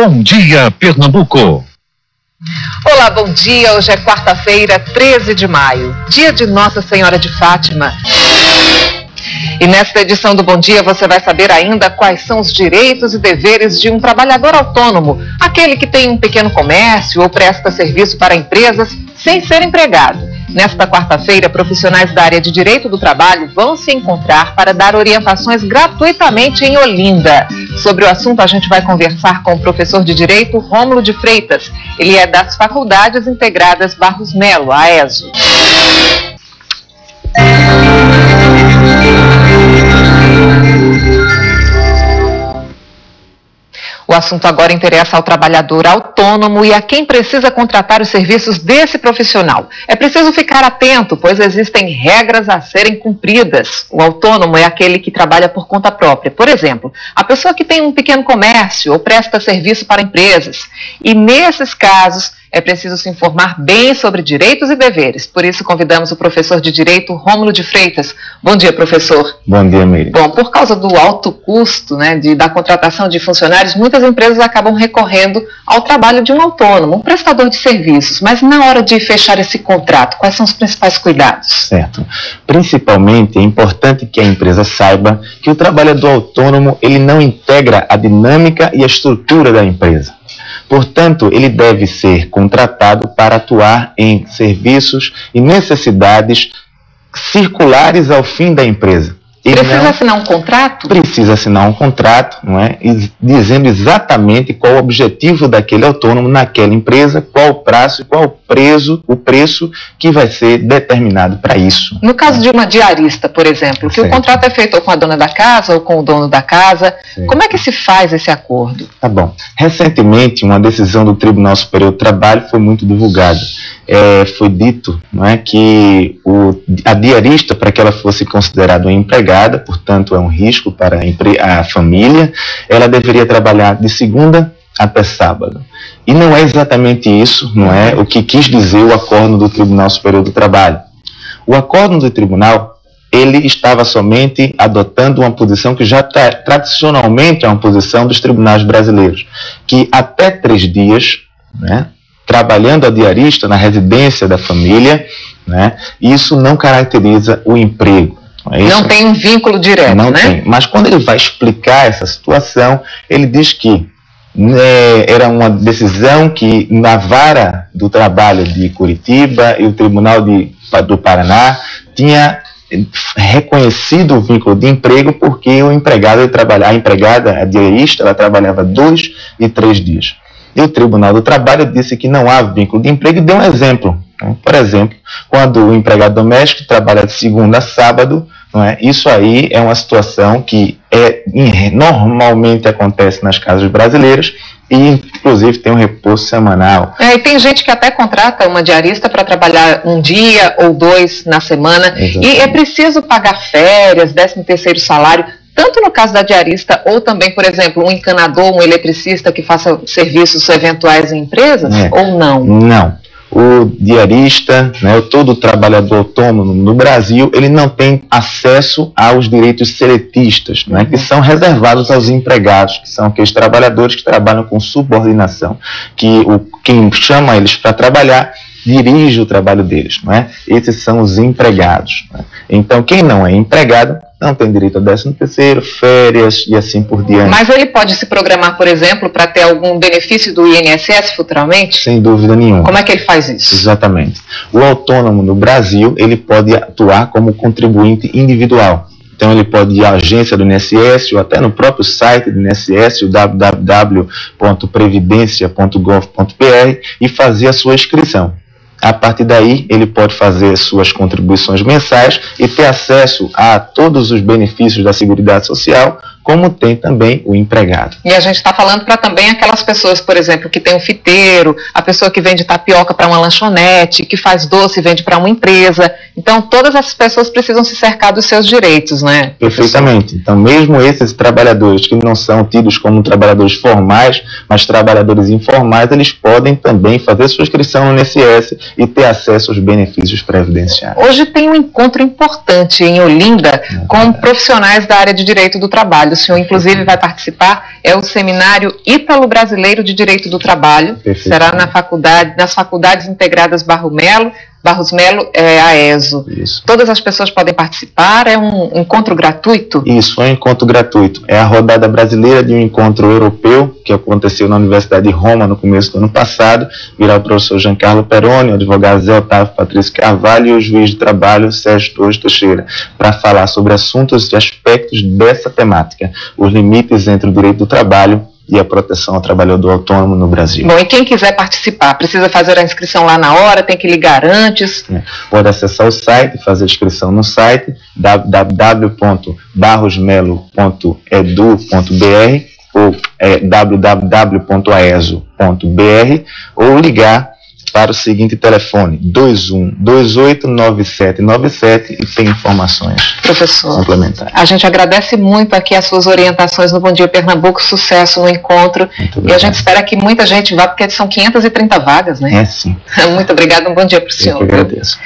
Bom dia, Pernambuco. Olá, bom dia. Hoje é quarta-feira, 13 de maio, dia de Nossa Senhora de Fátima. E nesta edição do Bom Dia você vai saber ainda quais são os direitos e deveres de um trabalhador autônomo, aquele que tem um pequeno comércio ou presta serviço para empresas sem ser empregado. Nesta quarta-feira, profissionais da área de Direito do Trabalho vão se encontrar para dar orientações gratuitamente em Olinda. Sobre o assunto, a gente vai conversar com o professor de Direito, Rômulo de Freitas. Ele é das Faculdades Integradas Barros Melo, a AESO. O assunto agora interessa ao trabalhador autônomo e a quem precisa contratar os serviços desse profissional. É preciso ficar atento, pois existem regras a serem cumpridas. O autônomo é aquele que trabalha por conta própria. Por exemplo, a pessoa que tem um pequeno comércio ou presta serviço para empresas. E nesses casos, é preciso se informar bem sobre direitos e deveres. Por isso, convidamos o professor de Direito, Rômulo de Freitas. Bom dia, professor. Bom dia, Miriam. Bom, por causa do alto custo, da contratação de funcionários, muitas empresas acabam recorrendo ao trabalho de um autônomo, um prestador de serviços. Mas na hora de fechar esse contrato, quais são os principais cuidados? Certo. Principalmente, é importante que a empresa saiba que o trabalhador autônomo ele não integra a dinâmica e a estrutura da empresa. Portanto, ele deve ser contratado para atuar em serviços e necessidades circulares ao fim da empresa. Precisa assinar um contrato? Precisa assinar um contrato, não é? Dizendo exatamente qual o objetivo daquele autônomo naquela empresa, qual o prazo e qual o preço que vai ser determinado para isso. No caso de uma diarista, por exemplo, que o contrato é feito ou com a dona da casa ou com o dono da casa, como é que se faz esse acordo? Tá bom. Recentemente, uma decisão do Tribunal Superior do Trabalho foi muito divulgada. Foi dito, não é, que a diarista, para que ela fosse considerada uma empregada, portanto é um risco para a família, ela deveria trabalhar de segunda até sábado. E não é exatamente isso, não é o que quis dizer o acórdão do Tribunal Superior do Trabalho. O acórdão do Tribunal, ele estava somente adotando uma posição que já tradicionalmente é uma posição dos tribunais brasileiros, que até 3 dias, né, trabalhando a diarista na residência da família, né, isso não caracteriza o emprego. Não tem um vínculo direto, não né? Tem. Mas quando ele vai explicar essa situação, ele diz que era uma decisão que na vara do trabalho de Curitiba e o Tribunal do Paraná tinha reconhecido o vínculo de emprego porque o empregado a empregada, a diarista, ela trabalhava 2 e 3 dias. E o Tribunal do Trabalho disse que não há vínculo de emprego e deu um exemplo. Por exemplo, quando o empregado doméstico trabalha de segunda a sábado, não é? Isso aí é uma situação que normalmente acontece nas casas brasileiras e, inclusive, tem um repouso semanal. E tem gente que até contrata uma diarista para trabalhar 1 dia ou 2 na semana. Exatamente. E é preciso pagar férias, 13º salário, tanto no caso da diarista ou também, por exemplo, um encanador, um eletricista que faça serviços eventuais em empresas, ou não? Não. O diarista, né, todo trabalhador autônomo no Brasil, ele não tem acesso aos direitos seletistas, né, que são reservados aos empregados, que são aqueles trabalhadores que trabalham com subordinação, que quem chama eles para trabalhar dirige o trabalho deles, não é? Esses são os empregados, né? Então, quem não é empregado não tem direito a 13º, férias e assim por diante. Mas ele pode se programar, por exemplo, para ter algum benefício do INSS futuramente? Sem dúvida nenhuma. Como é que ele faz isso? Exatamente. O autônomo no Brasil, ele pode atuar como contribuinte individual. Então, ele pode ir à agência do INSS ou até no próprio site do INSS, o www.previdencia.gov.br, e fazer a sua inscrição. A partir daí, ele pode fazer suas contribuições mensais e ter acesso a todos os benefícios da Seguridade Social, como tem também o empregado. E a gente está falando para também aquelas pessoas, por exemplo, que tem um fiteiro, a pessoa que vende tapioca para uma lanchonete, que faz doce e vende para uma empresa. Então, todas essas pessoas precisam se cercar dos seus direitos, né? Perfeitamente. Então, mesmo esses trabalhadores que não são tidos como trabalhadores formais, mas trabalhadores informais, eles podem também fazer sua inscrição no INSS e ter acesso aos benefícios previdenciários. Hoje tem um encontro importante em Olinda com profissionais da área de direito do trabalho. trabalho. O senhor, inclusive, vai participar, é o Seminário Ítalo-Brasileiro de Direito do Trabalho. Será nas faculdades integradas Barros Melo, AESO. Isso. Todas as pessoas podem participar, é um encontro gratuito? Isso, é um encontro gratuito. É a rodada brasileira de um encontro europeu, que aconteceu na Universidade de Roma no começo do ano passado. Virá o professor Giancarlo Peroni, o advogado Zé Otávio Patrício Carvalho e o juiz de trabalho Sérgio Torres Teixeira, para falar sobre assuntos e aspectos dessa temática, os limites entre o direito do trabalho e a proteção ao trabalhador autônomo no Brasil. Bom, e quem quiser participar, precisa fazer a inscrição lá na hora, tem que ligar antes? Pode acessar o site, fazer a inscrição no site www.barrosmelo.edu.br ou www.aeso.br ou ligar para o seguinte telefone, 21289797 e tem informações complementares. A gente agradece muito aqui as suas orientações no Bom Dia Pernambuco, sucesso no encontro, e a gente espera que muita gente vá, porque são 530 vagas, né? É sim. Muito obrigada, um bom dia para o senhor. Eu que agradeço.